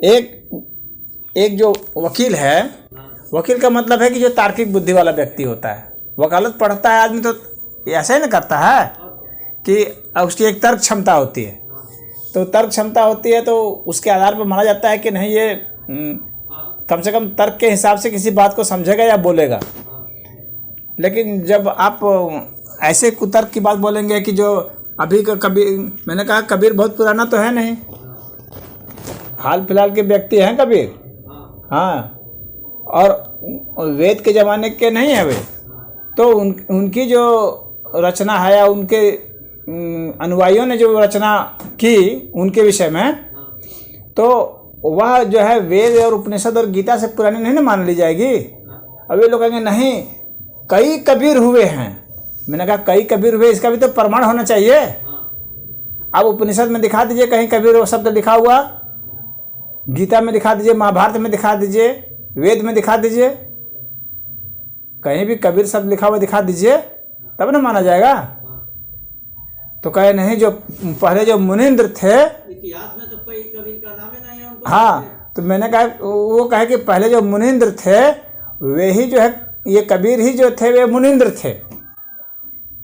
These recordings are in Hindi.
एक एक जो वकील है, वकील का मतलब है कि जो तार्किक बुद्धि वाला व्यक्ति होता है। वकालत पढ़ता है आदमी तो ऐसा ही ना करता है कि उसकी एक तर्क क्षमता होती है। तो तर्क क्षमता होती है तो उसके आधार पर माना जाता है कि नहीं ये कम से कम तर्क के हिसाब से किसी बात को समझेगा या बोलेगा। लेकिन जब आप ऐसे कुतर्क की बात बोलेंगे कि जो अभी का कबीर, मैंने कहा कबीर बहुत पुराना तो है नहीं, हाल फिलहाल के व्यक्ति हैं कबीर। हाँ, और वेद के ज़माने के नहीं है वे। तो उनकी जो रचना है या उनके अनुयायियों ने जो रचना की उनके विषय में, तो वह जो है वेद और उपनिषद और गीता से पुरानी नहीं ना मान ली जाएगी। अब ये लोग कहेंगे नहीं कई कबीर हुए हैं। मैंने कहा कई कबीर हुए, इसका भी तो प्रमाण होना चाहिए। अब उपनिषद में दिखा दीजिए कहीं कबीर वो शब्द लिखा हुआ, गीता में दिखा दीजिए, महाभारत में दिखा दीजिए, वेद में दिखा दीजिए, कहीं भी कबीर शब्द लिखा हुआ दिखा दीजिए, तब ना माना जाएगा। तो कहे नहीं जो पहले जो मुनींद्र थे, इतिहास में तो कोई कबीर का नाम ही नहीं है उनको। हाँ, तो मैंने कहा वो कहे कि पहले जो मुनींद्र थे वे ही जो है, ये कबीर ही जो थे वे मुनींद्र थे।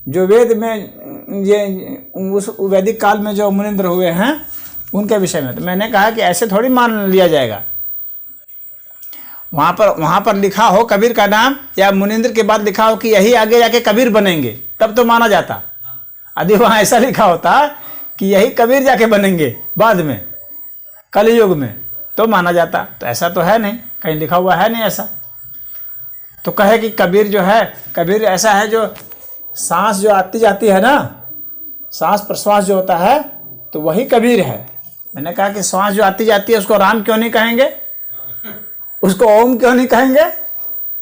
जो वेद में ये उस वैदिक काल में जो मुनींद्र हुए हैं उनके विषय में, तो मैंने कहा कि ऐसे थोड़ी मान लिया जाएगा। वहाँ पर लिखा हो कबीर का नाम या मुनींद्र के बाद लिखा हो कि यही आगे जाके कबीर बनेंगे, तब तो माना जाता। यदि वहाँ ऐसा लिखा होता कि यही कबीर जाके बनेंगे बाद में कलयुग में, तो माना जाता। तो ऐसा तो है नहीं, कहीं लिखा हुआ है नहीं ऐसा। तो कहे कि कबीर जो है, कबीर ऐसा है जो सांस जो आती जाती है ना, सांस प्रश्वास जो होता है, तो वही कबीर है। मैंने कहा कि सांस जो आती जाती है उसको राम क्यों नहीं कहेंगे, उसको ओम क्यों नहीं कहेंगे,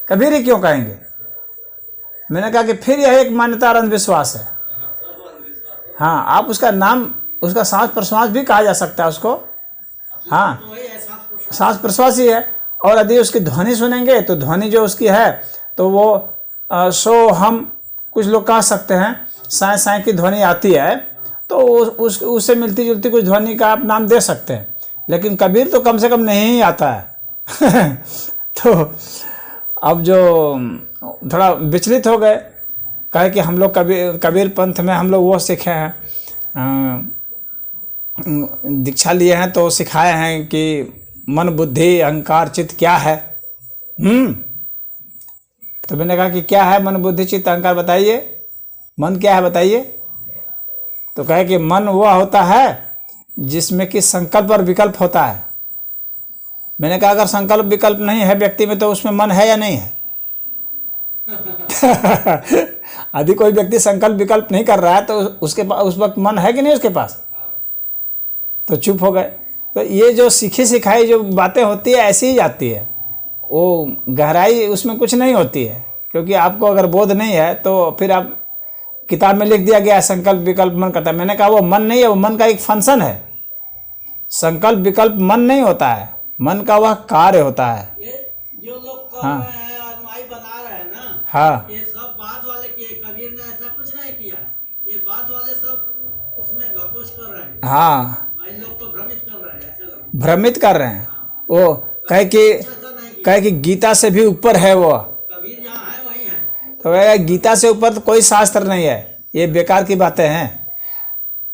कबीर ही क्यों कहेंगे। मैंने कहा कि फिर यह एक मान्यता और अंधविश्वास है। हाँ, आप उसका नाम, उसका सांस प्रश्वास भी कहा जा सकता है उसको। हाँ, सांस प्रश्वास ही है। और यदि उसकी ध्वनि सुनेंगे तो ध्वनि जो उसकी है तो वो सो हम कुछ लोग कह सकते हैं, साए साए की ध्वनि आती है, तो उससे मिलती जुलती कुछ ध्वनि का आप नाम दे सकते हैं। लेकिन कबीर तो कम से कम नहीं ही आता है। तो अब जो थोड़ा विचलित हो गए, कहे कि हम लोग कबीर पंथ में हम लोग वो सीखे हैं, दीक्षा लिए हैं तो सिखाए हैं कि मन बुद्धि अहंकार चित्त क्या है। तो मैंने कहा कि क्या है मन बुद्धि चित्त अहंकार, बताइए मन क्या है बताइए। तो कहे कि मन वह होता है जिसमें कि संकल्प और विकल्प होता है। मैंने कहा अगर संकल्प विकल्प नहीं है व्यक्ति में तो उसमें मन है या नहीं है। यदि कोई व्यक्ति संकल्प विकल्प नहीं कर रहा है तो उसके पास उस वक्त मन है कि नहीं उसके पास। तो चुप हो गए। तो ये जो सीखी सिखाई जो बातें होती है ऐसी ही जाती है, वो गहराई उसमें कुछ नहीं होती है। क्योंकि आपको अगर बोध नहीं है तो फिर आप किताब में लिख दिया गया है संकल्प विकल्प मन करता है। मैंने कहा वो मन नहीं है, वो मन का एक फंक्शन है। संकल्प विकल्प मन नहीं होता है, मन का वह कार्य होता है। ये जो लोग कर रहे हैं अनुयायी बना रहे हैं ना, हाँ, ये सब बाद वाले किए, कबीर ने ऐसा कुछ नहीं किया है। ये बाद वाले सब उसमें घपोश कर रहे हैं। हाँ, इन लोग को भ्रमित कर रहे हैं, ऐसे लोग भ्रमित कर रहे हैं। वो कहे कि गीता से भी ऊपर है वो। कबीर जहाँ है वही है। तो वह गीता से ऊपर तो कोई शास्त्र नहीं है, ये बेकार की बातें हैं।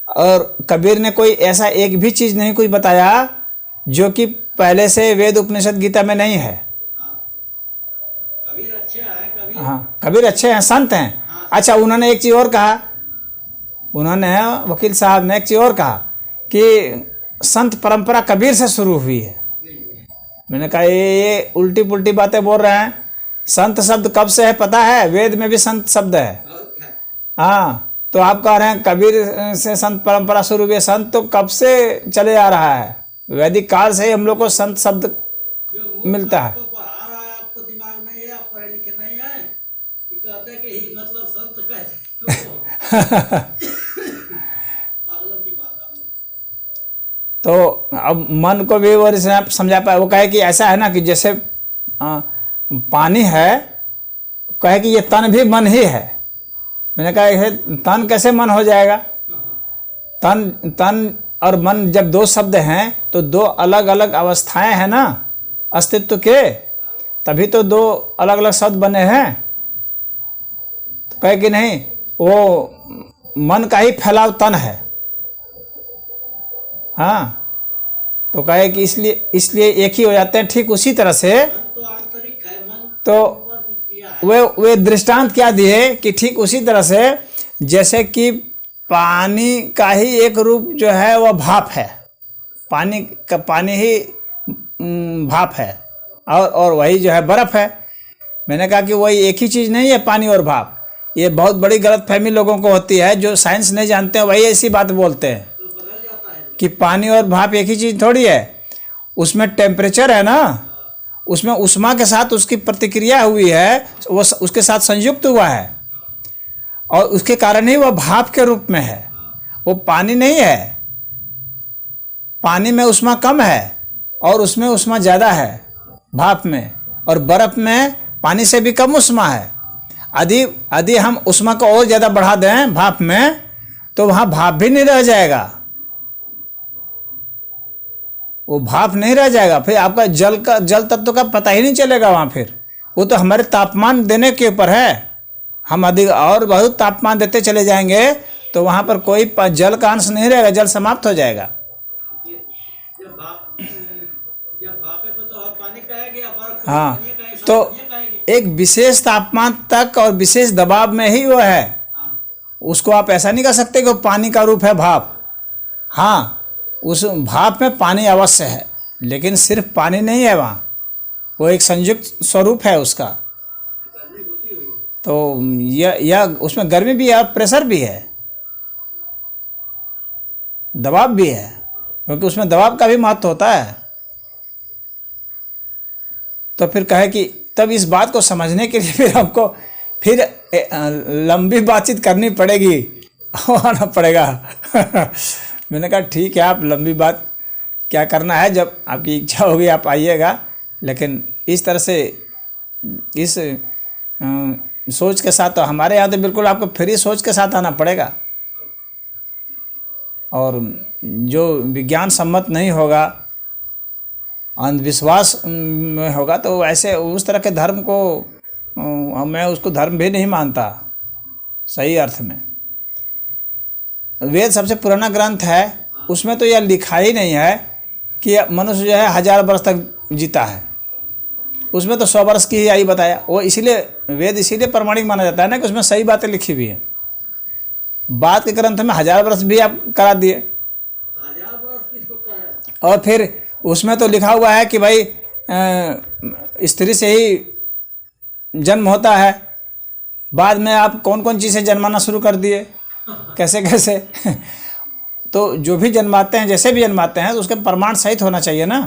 और कबीर ने कोई ऐसा एक भी चीज़ नहीं कुछ बताया जो कि पहले से वेद उपनिषद गीता में नहीं है। कबीर अच्छे हैं, कबीर हाँ, कबीर अच्छे हैं, संत हैं। अच्छा, उन्होंने एक चीज़ और कहा, उन्होंने वकील साहब ने एक चीज़ और कहा कि संत परंपरा कबीर से शुरू हुई है। मैंने कहा ये उल्टी पुल्टी बातें बोल रहे हैं। संत शब्द कब से है पता है, वेद में भी संत शब्द है। हाँ, तो आप कह रहे हैं कबीर से संत परंपरा शुरू हुई है। संत तो कब से चले आ रहा है, वैदिक काल से ही हम लोग को संत शब्द मिलता है। पढ़ा रहा है, आपको दिमाग नहीं है, आप पढ़े लिखे नहीं है, कहते हैं कि ही मतलब संत कहते। तो अब मन को भी वो समझा पाए। वो कहे कि ऐसा है ना कि जैसे पानी है, कहे कि ये तन भी मन ही है। मैंने कहा ये तन कैसे मन हो जाएगा। तन और मन जब दो शब्द हैं तो दो अलग अलग अवस्थाएं हैं ना अस्तित्व के, तभी तो दो अलग अलग शब्द बने हैं। तो कहे कि नहीं, वो मन का ही फैलाव तन है। हाँ, तो कहे कि इसलिए एक ही हो जाते हैं। ठीक उसी तरह से तो आंतरिक है, मन तो ऊपर की क्रिया है। वे दृष्टांत क्या दिए कि ठीक उसी तरह से जैसे कि पानी का ही एक रूप जो है वह भाप है, पानी ही भाप है, और वही जो है बर्फ है। मैंने कहा कि वही एक ही चीज़ नहीं है पानी और भाप। ये बहुत बड़ी गलतफहमी लोगों को होती है, जो साइंस नहीं जानते हैं वही ऐसी बात बोलते हैं तो बदल जाता है। कि पानी और भाप एक ही चीज़ थोड़ी है। उसमें टेम्परेचर है ना, उसमें उष्मा के साथ उसकी प्रतिक्रिया हुई है, वो उसके साथ संयुक्त हुआ है, और उसके कारण ही वह भाप के रूप में है। वो पानी नहीं है। पानी में उष्मा कम है और उसमें उष्मा ज़्यादा है भाप में, और बर्फ़ में पानी से भी कम उष्मा है। यदि हम उष्मा को और ज़्यादा बढ़ा दें भाप में, तो वहाँ भाप भी नहीं रह जाएगा, वो भाप नहीं रह जाएगा। फिर आपका जल तत्व का पता ही नहीं चलेगा वहाँ। फिर वो तो हमारे तापमान देने के ऊपर है। हम अधिक और बहुत तापमान देते चले जाएंगे तो वहाँ पर कोई जल का अंश नहीं रहेगा, जल समाप्त हो जाएगा। जब भापे को तो आप पानी कहेंगे या बर्फ को हाँ, पानी कहेंगे, सब तो पानी कहेंगे। एक विशेष तापमान तक और विशेष दबाव में ही वो है। उसको आप ऐसा नहीं कह सकते कि वो पानी का रूप है भाप। हाँ, उस भाप में पानी अवश्य है, लेकिन सिर्फ पानी नहीं है वहाँ, वो एक संयुक्त स्वरूप है उसका। तो यह उसमें गर्मी भी है, प्रेशर भी है, दबाव भी है, क्योंकि उसमें दबाव का भी महत्व होता है। तो फिर कहे कि तब इस बात को समझने के लिए फिर हमको फिर लंबी बातचीत करनी पड़ेगी, आना पड़ेगा। मैंने कहा ठीक है, आप लंबी बात क्या करना है, जब आपकी इच्छा होगी आप आइएगा, लेकिन इस तरह से इस सोच के साथ तो हमारे यहाँ तो बिल्कुल आपको फ्री सोच के साथ आना पड़ेगा। और जो विज्ञान सम्मत नहीं होगा, अंधविश्वास में होगा, तो ऐसे उस तरह के धर्म को मैं उसको धर्म भी नहीं मानता सही अर्थ में। वेद सबसे पुराना ग्रंथ है, उसमें तो यह लिखा ही नहीं है कि मनुष्य जो है 1000 वर्ष तक जीता है। उसमें तो 100 वर्ष की ही आयु बताया। वो इसीलिए वेद इसीलिए प्रमाणिक माना जाता है ना कि उसमें सही बातें लिखी हुई हैं। बाद के ग्रंथ में 1000 वर्ष भी आप करा दिए, 1000 वर्ष किसको कहा? और फिर उसमें तो लिखा हुआ है कि भाई स्त्री से ही जन्म होता है। बाद में आप कौन कौन चीज़ें जन्माना शुरू कर दिए, कैसे कैसे। तो जो भी जन्माते हैं, जैसे भी जन्माते हैं, तो उसके प्रमाण सहित होना चाहिए ना।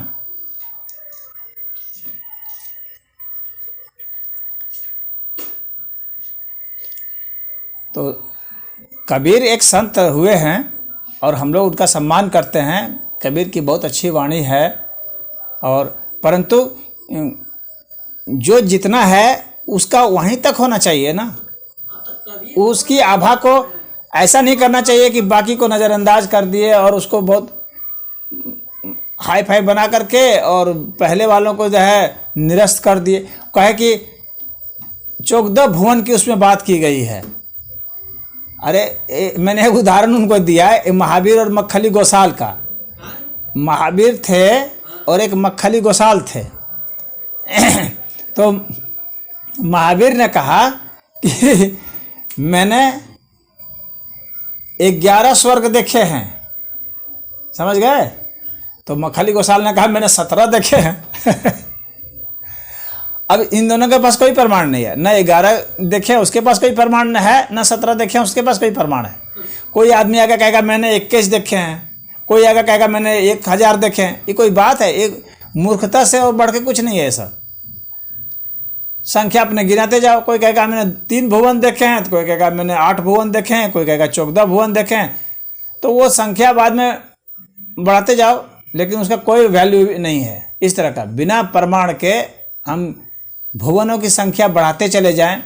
तो कबीर एक संत हुए हैं और हम लोग उनका सम्मान करते हैं। कबीर की बहुत अच्छी वाणी है, और परंतु जो जितना है उसका वहीं तक होना चाहिए ना। उसकी आभा को ऐसा नहीं करना चाहिए कि बाकी को नज़रअंदाज कर दिए और उसको बहुत हाई फाई बना करके और पहले वालों को जो है निरस्त कर दिए। कहे कि 14 भुवन की उसमें बात की गई है। अरे मैंने एक उदाहरण उनको दिया है, महावीर और मक्खली गोसाल का। महावीर थे और एक मक्खली गोसाल थे। तो महावीर ने कहा कि मैंने 11 स्वर्ग देखे हैं, समझ गए। तो मक्खली गोसाल ने कहा मैंने 17 देखे हैं। अब इन दोनों के पास कोई प्रमाण नहीं है, न 11 देखे उसके पास कोई प्रमाण है, न 17 देखे उसके पास कोई प्रमाण है। कोई आदमी आगे कहेगा मैंने 21 देखे हैं, कोई आगे कहेगा मैंने 1000 देखे हैं। ये कोई बात है? एक मूर्खता से और बढ़ के कुछ नहीं है। ऐसा संख्या अपने गिनाते जाओ। कोई कहेगा मैंने 3 भुवन देखे हैं, तो कोई कहेगा मैंने 8 भुवन देखे हैं, कोई कहेगा 14 भुवन देखे हैं। तो वो संख्या बाद में बढ़ाते जाओ, लेकिन उसका कोई वैल्यू नहीं है। इस तरह का बिना प्रमाण के हम भुवनों की संख्या बढ़ाते चले जाएं,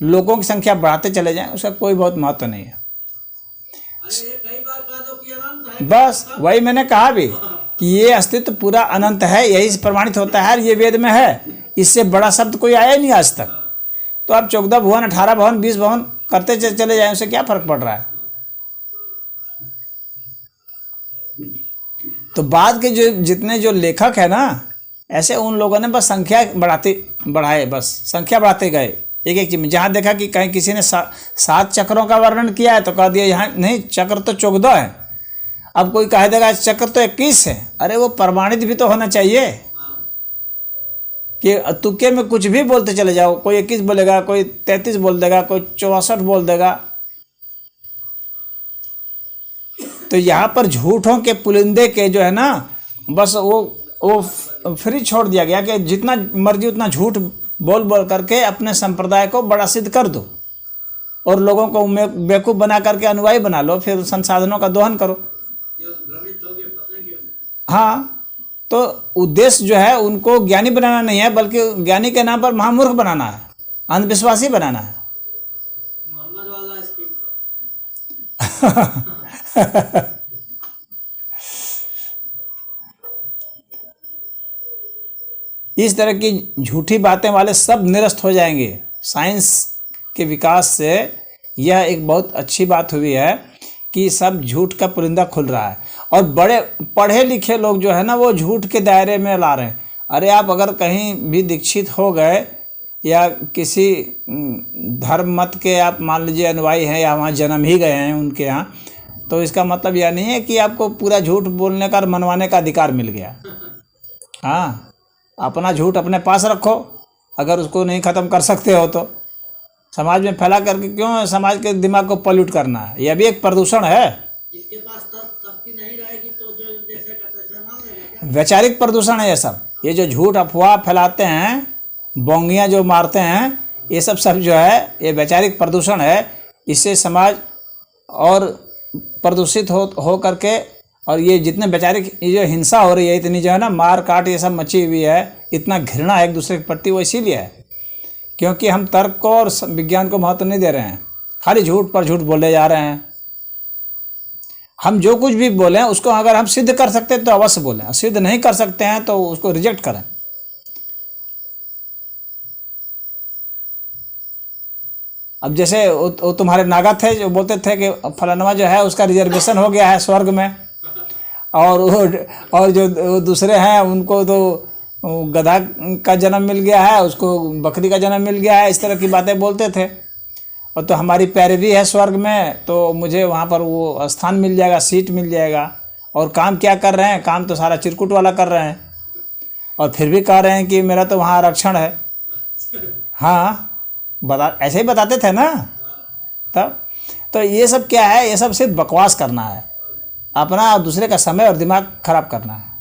लोगों की संख्या बढ़ाते चले जाएं, उसका कोई बहुत महत्व नहीं है। अरे कई बार कह दो कि अनंत बस वही मैंने कहा भी कि ये अस्तित्व पूरा अनंत है, यही से प्रमाणित होता है, ये वेद में है, इससे बड़ा शब्द कोई आया ही नहीं आज तक। तो आप 14 भुवन 18 भुवन 20 भुवन करते चले जाए, उससे क्या फर्क पड़ रहा है। तो बाद के जो जितने जो लेखक है ना, ऐसे उन लोगों ने बस संख्या बढ़ाए, बस संख्या बढ़ाते गए एक एक चीज में। जहाँ देखा कि कहीं किसी ने 7 चक्रों का वर्णन किया है तो कह दिया यहाँ नहीं, चक्र तो 14 है। अब कोई कह देगा चक्र तो 21 है। अरे वो प्रमाणित भी तो होना चाहिए कि तुक्के में कुछ भी बोलते चले जाओ, कोई 21 बोलेगा, कोई 33 बोल देगा, कोई 64 बोल देगा। तो यहाँ पर झूठों के पुलिंदे के जो है ना, बस वो फ्री छोड़ दिया गया कि जितना मर्जी उतना झूठ बोल बोल करके अपने संप्रदाय को बड़ा सिद्ध कर दो और लोगों को बेवकूफ़ बना करके अनुयायी बना लो, फिर संसाधनों का दोहन करो। हाँ, तो उद्देश्य जो है उनको ज्ञानी बनाना नहीं है, बल्कि ज्ञानी के नाम पर महामूर्ख बनाना है, अंधविश्वासी बनाना है। मोहम्मद वाला स्कीम इस तरह की झूठी बातें वाले सब निरस्त हो जाएंगे। साइंस के विकास से यह एक बहुत अच्छी बात हुई है कि सब झूठ का पुलिंदा खुल रहा है और बड़े पढ़े लिखे लोग जो है ना, वो झूठ के दायरे में ला रहे हैं। अरे आप अगर कहीं भी दीक्षित हो गए या किसी धर्म मत के आप मान लीजिए अनुयायी हैं या वहाँ जन्म ही गए हैं उनके यहाँ, तो इसका मतलब यह नहीं है कि आपको पूरा झूठ बोलने का मनवाने का अधिकार मिल गया। हाँ, अपना झूठ अपने पास रखो, अगर उसको नहीं ख़त्म कर सकते हो तो समाज में फैला करके क्यों समाज के दिमाग को पॉल्यूट करना है। यह भी एक प्रदूषण है। जिसके पास तर्क शक्ति नहीं रहेगी तो जो जैसे का तैसा मान लेगा। वैचारिक प्रदूषण है ये सब। ये जो झूठ अफवाह फैलाते हैं, बोंगियाँ जो मारते हैं, ये सब जो है ये वैचारिक प्रदूषण है। इससे समाज और प्रदूषित हो करके, और ये जितने वैचारिक ये जो हिंसा हो रही है, इतनी जो है ना मार काट ये सब मची हुई है, इतना घृणा है एक दूसरे के प्रति, वो इसीलिए है क्योंकि हम तर्क को और विज्ञान को महत्व नहीं दे रहे हैं, खाली झूठ पर झूठ बोले जा रहे हैं। हम जो कुछ भी बोलें उसको अगर हम सिद्ध कर सकते हैं तो अवश्य बोलें, सिद्ध नहीं कर सकते हैं तो उसको रिजेक्ट करें। अब जैसे वो तुम्हारे नागा थे जो बोलते थे कि फलानवा जो है उसका रिजर्वेशन हो गया है स्वर्ग में, और जो दूसरे हैं उनको तो गधा का जन्म मिल गया है, उसको बकरी का जन्म मिल गया है, इस तरह की बातें बोलते थे। और तो हमारी पैरवी है स्वर्ग में, तो मुझे वहाँ पर वो स्थान मिल जाएगा, सीट मिल जाएगा। और काम क्या कर रहे हैं, काम तो सारा चिरकुट वाला कर रहे हैं, और फिर भी कह रहे हैं कि मेरा तो वहाँ आरक्षण है। हाँ, ऐसे ही बताते थे ना तब। तो ये सब क्या है, ये सब सिर्फ बकवास करना है, अपना और दूसरे का समय और दिमाग खराब करना है।